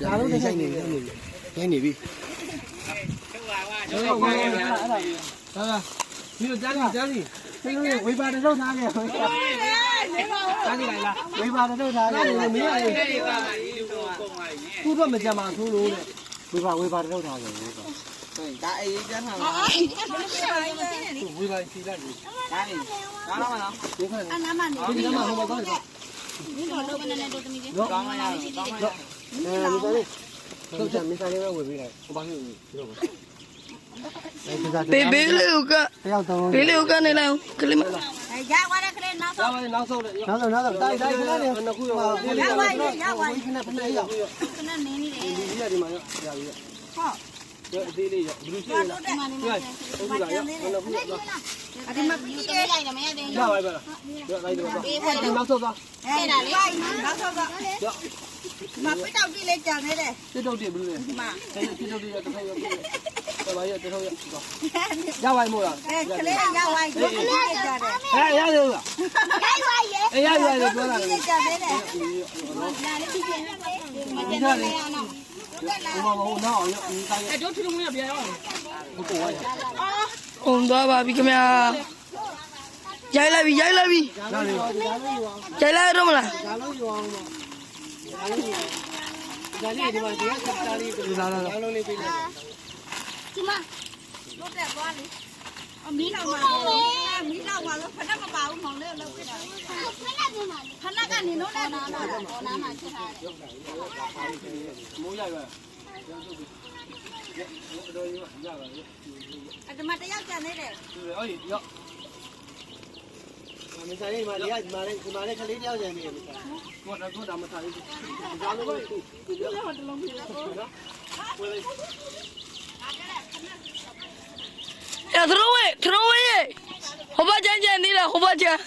ဒါလုံးဆိုင်နေပြီဆိုင်နေပြီဟုတ်ပါဘူးဟာဒီလိုကြားစီဖိလို့ဝေပါတော့ထားခဲ့ဟုတ်ကြားစီလိုက်လားဝေပါတော့ထားခဲ့မင်းရလေသူ့တော့မကြမ်းပါသူ့လို့တဲ့ဝေပါတော့ထားခဲ့ဝေပါဒါအေးကျန်းထားပါဝေပါစီလိုက်ဒါနေဒါတော့မလားဒီခါအနာမနေဒီမှာဟိုမှာတော့ဒီတော့လောကနေတော့တမီးကြီးကောင်းလားကောင်းလားတော့ကြမ်းမစားလေးပဲဝေပေးလိုက်ဟိုဘာလို့ဒီလိုဘေဘေလေးကဘေလေးကနေလာကလေးမရသွားတဲ့ကလေးနောက်ဆုံးနောက်ဆုံးတိုက်ခဏနေနှစ်ခုရောရသွားခဏရောက်ခဏနေနေတယ်ဒီဒီမှာရပြီဟုတ်အသေးလေးရဘလူးရှိရဟုတ်လားဟုတ်လားရနှစ်ခုရောအဒီမှာပြီးတယ်ရိုက်တယ်မရသေးဘူးရပါပါလားရလိုက်တော့ဒီနောက်ဆုံးသွားအဲ့ဒါလေနောက်ဆုံးသွားမပိတောက်တိလေးကြံနေတယ်ပြတ်တော့တယ်ဘလူးလေဒီမှာပြတ်တော့တယ်တစ်ခါရောက်ပြီဘာရတစ်ခါရောက်ရပါမို့လားကလေးရောက်သွားပြီကလေးကြတယ်ရတယ်လားရိုက်သွားရဲ့အေးရပြောတာလေကြံနေတယ်ဒီကလေဟိုမှာဟိုနောက်အောင်ရောက်ဒီတိုင်းအဲ့တို့ထလုံးမရပြန်ရောက်ဟိုပေါ်ရုံသွားပါပြီခင်ဗျာရိုက်လိုက်ပြီရိုက်လိုက်တော့မလားဒါလုံးယူအောင်ဒါလေးဒီမှာဒီကတားလေးလာလုံးလေးပေးလိုက်ဒီမှာလုတ်တဲ့သွားလေမီးလောက်ပါမီးလောက်ပါလို့ဖက်မပါဘူးမောင်လေးလောက်ဖြစ်တာဖက်ကနေလို့လည်းနားမှာချက်ထားတယ်မိုးရပါတော့ရပါလေအဲ့ဒီမှာတယောက်ကြံနေတယ်ဟုတ်ပြီရောက်မင်းစားရေးမှာဒီကဒီမှာလည်းကလေးတယောက်ကြံနေတယ်ကိုတော့မစားဘူးဒါလိုပဲဒီလိုတော့တလုံးပြလဲဝယ်လိုက်呀，throw away，hop吧，捡捡你了，hop吧捡。